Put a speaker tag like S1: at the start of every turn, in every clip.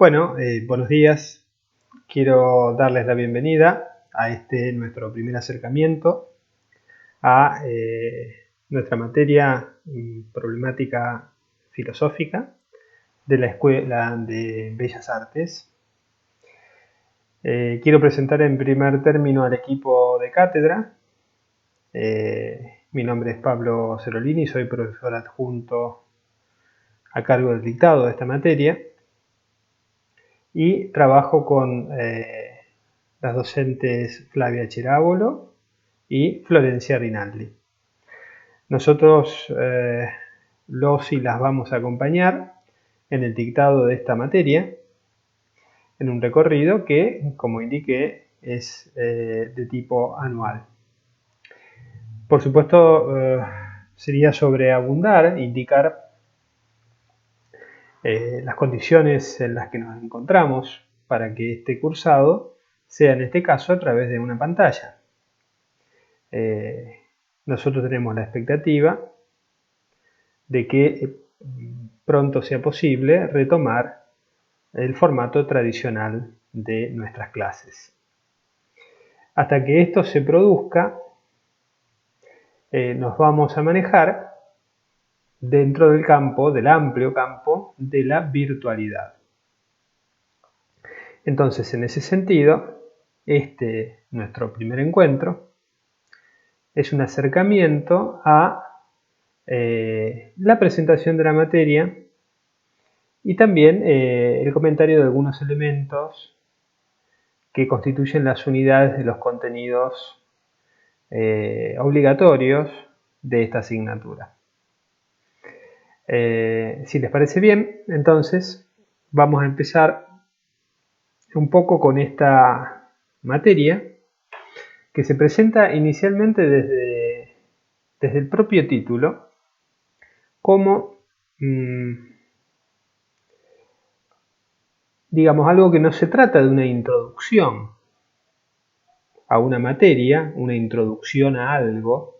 S1: Buenos días. Quiero darles la bienvenida a nuestro primer acercamiento a nuestra materia problemática filosófica de la Escuela de Bellas Artes. Quiero presentar en primer término al equipo de cátedra. Mi nombre es Pablo Cerolini, soy profesor adjunto a cargo del dictado de esta materia. Y trabajo con las docentes Flavia Cherávolo y Florencia Rinaldi. Nosotros los y las vamos a acompañar en el dictado de esta materia, en un recorrido que, como indiqué, es de tipo anual. Por supuesto, sería sobreabundar, indicar las condiciones en las que nos encontramos para que este cursado sea en este caso a través de una pantalla. Nosotros tenemos la expectativa de que pronto sea posible retomar el formato tradicional de nuestras clases. Hasta que esto se produzca, nos vamos a manejar dentro del amplio campo de la virtualidad. Entonces, en ese sentido, nuestro primer encuentro es un acercamiento a la presentación de la materia y también el comentario de algunos elementos que constituyen las unidades de los contenidos obligatorios de esta asignatura. Si les parece bien, entonces vamos a empezar un poco con esta materia que se presenta inicialmente desde el propio título como digamos algo que no se trata de una introducción a una materia, una introducción a algo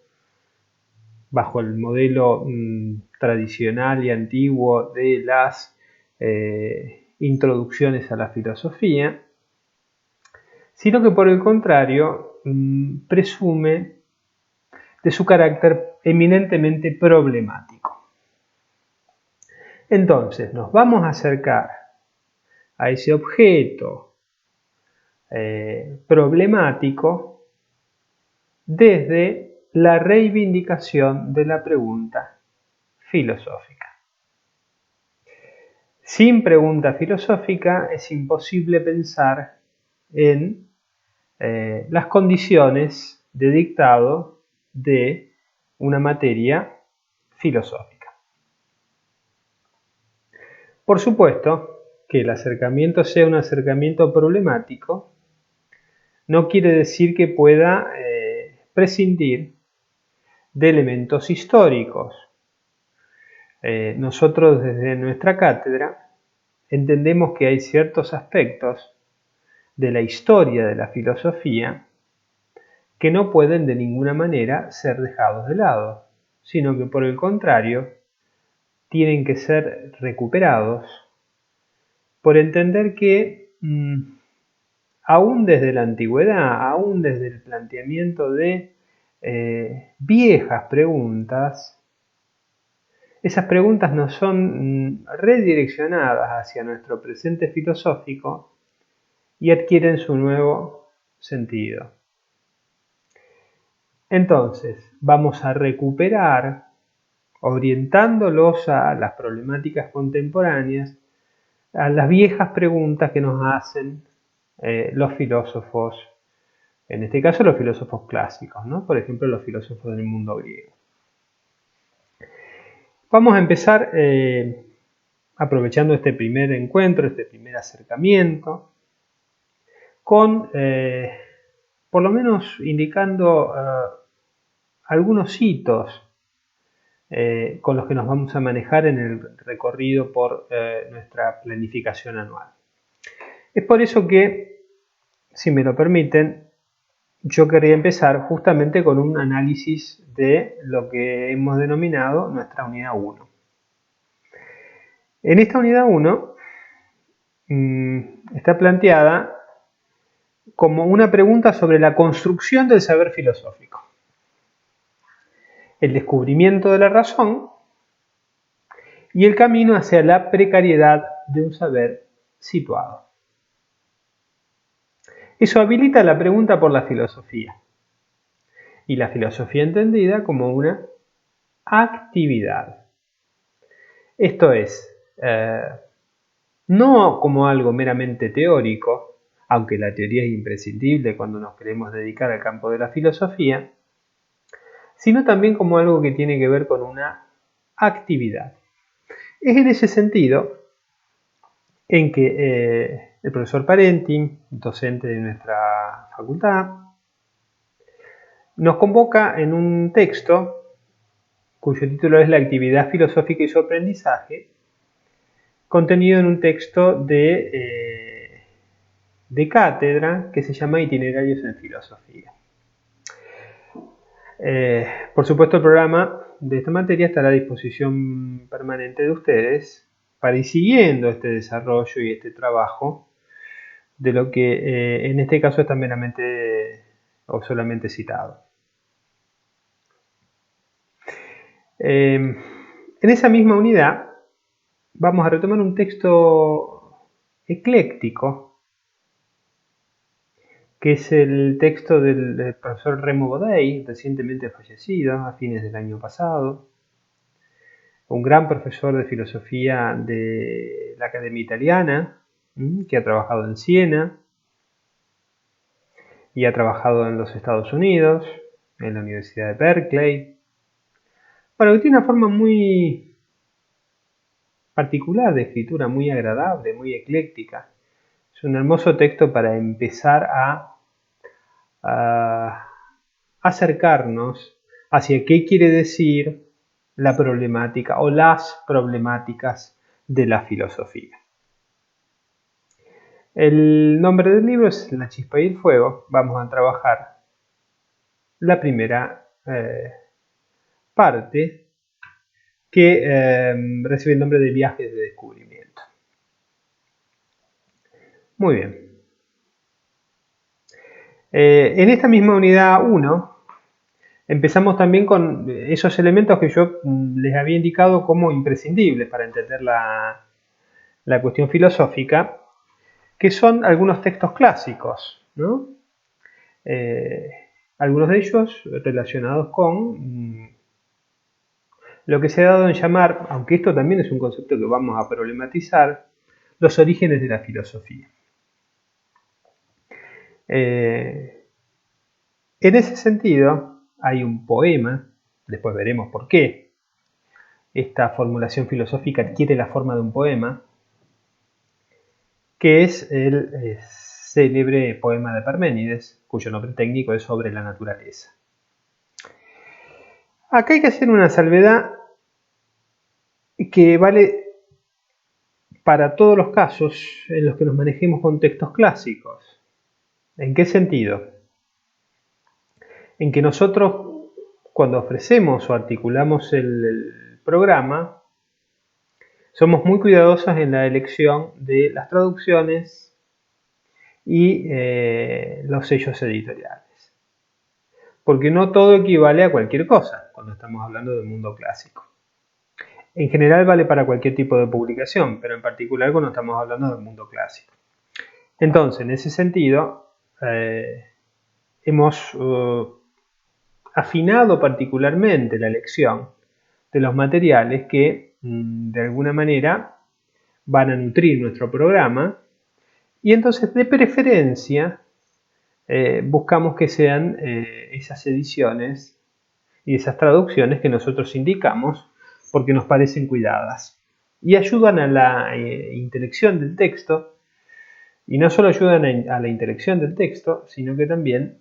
S1: bajo el modelo tradicional y antiguo de las introducciones a la filosofía, sino que por el contrario presume de su carácter eminentemente problemático. Entonces nos vamos a acercar a ese objeto problemático desde la reivindicación de la pregunta filosófica. Sin pregunta filosófica es imposible pensar en las condiciones de dictado de una materia filosófica. Por supuesto que el acercamiento sea un acercamiento problemático no quiere decir que pueda prescindir de elementos históricos. Nosotros desde nuestra cátedra entendemos que hay ciertos aspectos de la historia de la filosofía que no pueden de ninguna manera ser dejados de lado, sino que por el contrario tienen que ser recuperados por entender que aún desde la antigüedad, aún desde el planteamiento de viejas preguntas, esas preguntas nos son redireccionadas hacia nuestro presente filosófico y adquieren su nuevo sentido. Entonces, vamos a recuperar, orientándolos a las problemáticas contemporáneas, a las viejas preguntas que nos hacen los filósofos, en este caso los filósofos clásicos, ¿no? Por ejemplo, los filósofos del mundo griego. Vamos a empezar aprovechando este primer encuentro, este primer acercamiento, con por lo menos indicando algunos hitos con los que nos vamos a manejar en el recorrido por nuestra planificación anual. Es por eso que, si me lo permiten, yo querría empezar justamente con un análisis de lo que hemos denominado nuestra unidad 1. En esta unidad 1 está planteada como una pregunta sobre la construcción del saber filosófico, el descubrimiento de la razón y el camino hacia la precariedad de un saber situado. Eso habilita la pregunta por la filosofía, y la filosofía entendida como una actividad. Esto es, no como algo meramente teórico, aunque la teoría es imprescindible cuando nos queremos dedicar al campo de la filosofía, sino también como algo que tiene que ver con una actividad. Es en ese sentido en que el profesor Parenti, docente de nuestra facultad, nos convoca en un texto cuyo título es La actividad filosófica y su aprendizaje, contenido en un texto de cátedra que se llama Itinerarios en Filosofía. Por supuesto, el programa de esta materia estará a disposición permanente de ustedes para ir siguiendo este desarrollo y este trabajo de lo que en este caso está meramente o solamente citado. En esa misma unidad vamos a retomar un texto ecléctico, que es el texto del profesor Remo Bodei, recientemente fallecido a fines del año pasado, un gran profesor de filosofía de la Academia Italiana, que ha trabajado en Siena y ha trabajado en los Estados Unidos, en la Universidad de Berkeley. Bueno, que tiene una forma muy particular de escritura, muy agradable, muy ecléctica. Es un hermoso texto para empezar a acercarnos hacia qué quiere decir la problemática o las problemáticas de la filosofía. El nombre del libro es La chispa y el fuego. Vamos a trabajar la primera parte que recibe el nombre de Viajes de Descubrimiento. Muy bien. En esta misma unidad 1 empezamos también con esos elementos que yo les había indicado como imprescindibles para entender la cuestión filosófica, que son algunos textos clásicos, ¿no? Algunos de ellos relacionados con lo que se ha dado en llamar, aunque esto también es un concepto que vamos a problematizar, los orígenes de la filosofía. En ese sentido, hay un poema, después veremos por qué esta formulación filosófica adquiere la forma de un poema, que es el célebre poema de Parménides, cuyo nombre técnico es Sobre la naturaleza. Acá hay que hacer una salvedad que vale para todos los casos en los que nos manejemos con textos clásicos. ¿En qué sentido? En que nosotros, cuando ofrecemos o articulamos el programa, somos muy cuidadosos en la elección de las traducciones y los sellos editoriales. Porque no todo equivale a cualquier cosa cuando estamos hablando del mundo clásico. En general vale para cualquier tipo de publicación, pero en particular cuando estamos hablando del mundo clásico. Entonces, en ese sentido, hemos afinado particularmente la elección de los materiales que de alguna manera van a nutrir nuestro programa y entonces de preferencia buscamos que sean esas ediciones y esas traducciones que nosotros indicamos porque nos parecen cuidadas y ayudan a la intelección del texto, y no solo ayudan a la intelección del texto, sino que también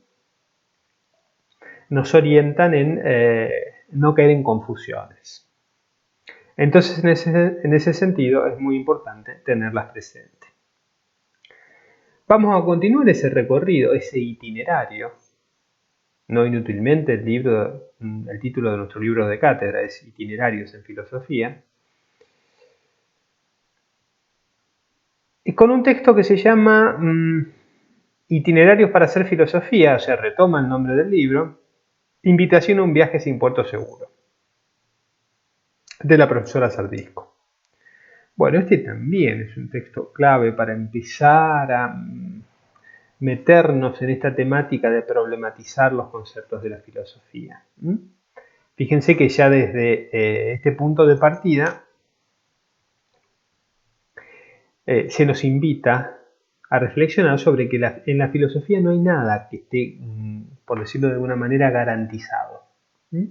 S1: nos orientan en no caer en confusiones. Entonces, en ese sentido, es muy importante tenerlas presentes. Vamos a continuar ese recorrido, ese itinerario. No inútilmente el título de nuestro libro de cátedra es Itinerarios en Filosofía. con un texto que se llama Itinerarios para hacer filosofía, o sea, retoma el nombre del libro, Invitación a un viaje sin puerto seguro, de la profesora Sardisco. Bueno, este también es un texto clave para empezar a meternos en esta temática de problematizar los conceptos de la filosofía. Fíjense que ya desde este punto de partida se nos invita a reflexionar sobre que en la filosofía no hay nada que esté, por decirlo de alguna manera, garantizado. No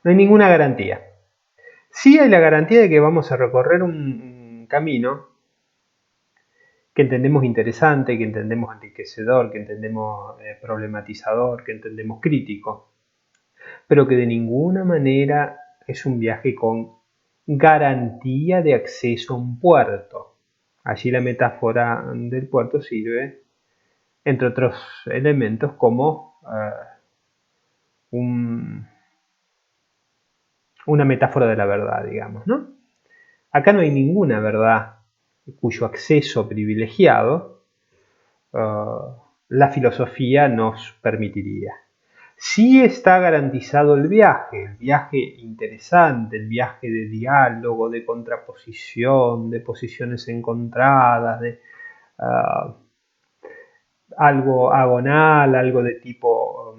S1: hay ninguna garantía. Sí hay la garantía de que vamos a recorrer un camino que entendemos interesante, que entendemos enriquecedor, que entendemos problematizador, que entendemos crítico, pero que de ninguna manera es un viaje con garantía de acceso a un puerto. Allí la metáfora del puerto sirve, entre otros elementos, como una metáfora de la verdad, digamos, ¿no? Acá no hay ninguna verdad cuyo acceso privilegiado la filosofía nos permitiría. Sí está garantizado el viaje interesante, el viaje de diálogo, de contraposición, de posiciones encontradas, de algo agonal, algo de tipo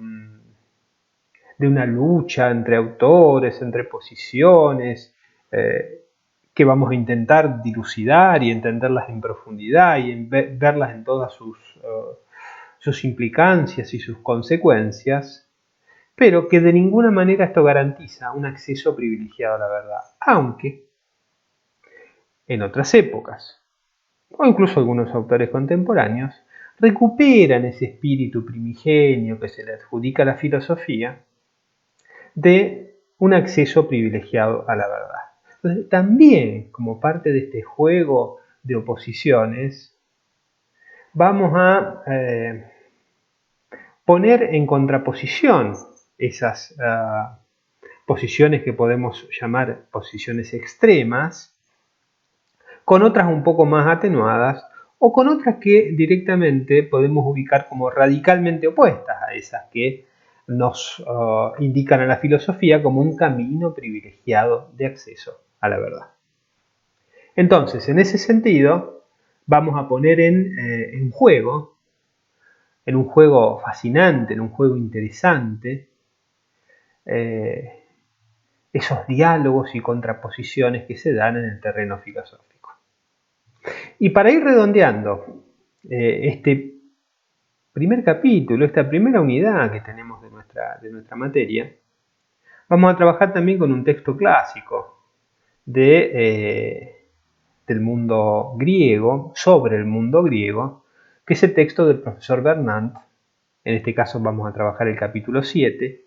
S1: de una lucha entre autores, entre posiciones, que vamos a intentar dilucidar y entenderlas en profundidad y verlas en todas sus implicancias y sus consecuencias, pero que de ninguna manera esto garantiza un acceso privilegiado a la verdad, aunque en otras épocas, o incluso algunos autores contemporáneos, recuperan ese espíritu primigenio que se le adjudica a la filosofía de un acceso privilegiado a la verdad. Entonces, también, como parte de este juego de oposiciones, vamos a poner en contraposición esas posiciones que podemos llamar posiciones extremas, con otras un poco más atenuadas o con otras que directamente podemos ubicar como radicalmente opuestas a esas que nos indican a la filosofía como un camino privilegiado de acceso a la verdad. Entonces, en ese sentido, vamos a poner en un juego fascinante, en un juego interesante, esos diálogos y contraposiciones que se dan en el terreno filosófico. Y para ir redondeando este primer capítulo, esta primera unidad que tenemos de nuestra materia, vamos a trabajar también con un texto clásico del mundo griego, sobre el mundo griego, que es el texto del profesor Bernard. En este caso vamos a trabajar el capítulo 7,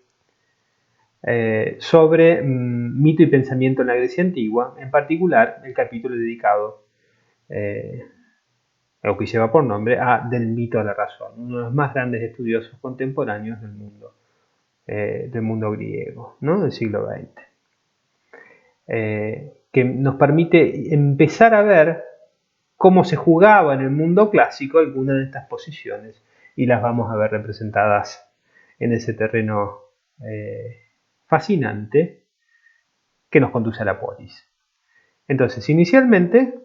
S1: sobre mito y pensamiento en la Grecia antigua, en particular el capítulo dedicado, o que lleva por nombre, a Del mito a la razón, uno de los más grandes estudiosos contemporáneos del mundo griego, ¿no? Del siglo XX, que nos permite empezar a ver cómo se jugaba en el mundo clásico algunas de estas posiciones, y las vamos a ver representadas en ese terreno fascinante que nos conduce a la polis. Entonces, inicialmente,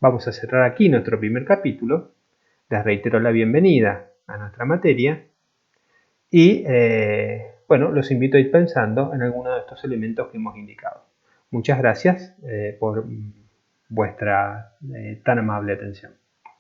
S1: vamos a cerrar aquí nuestro primer capítulo. Les reitero la bienvenida a nuestra materia y, bueno, los invito a ir pensando en alguno de estos elementos que hemos indicado. Muchas gracias por vuestra tan amable atención.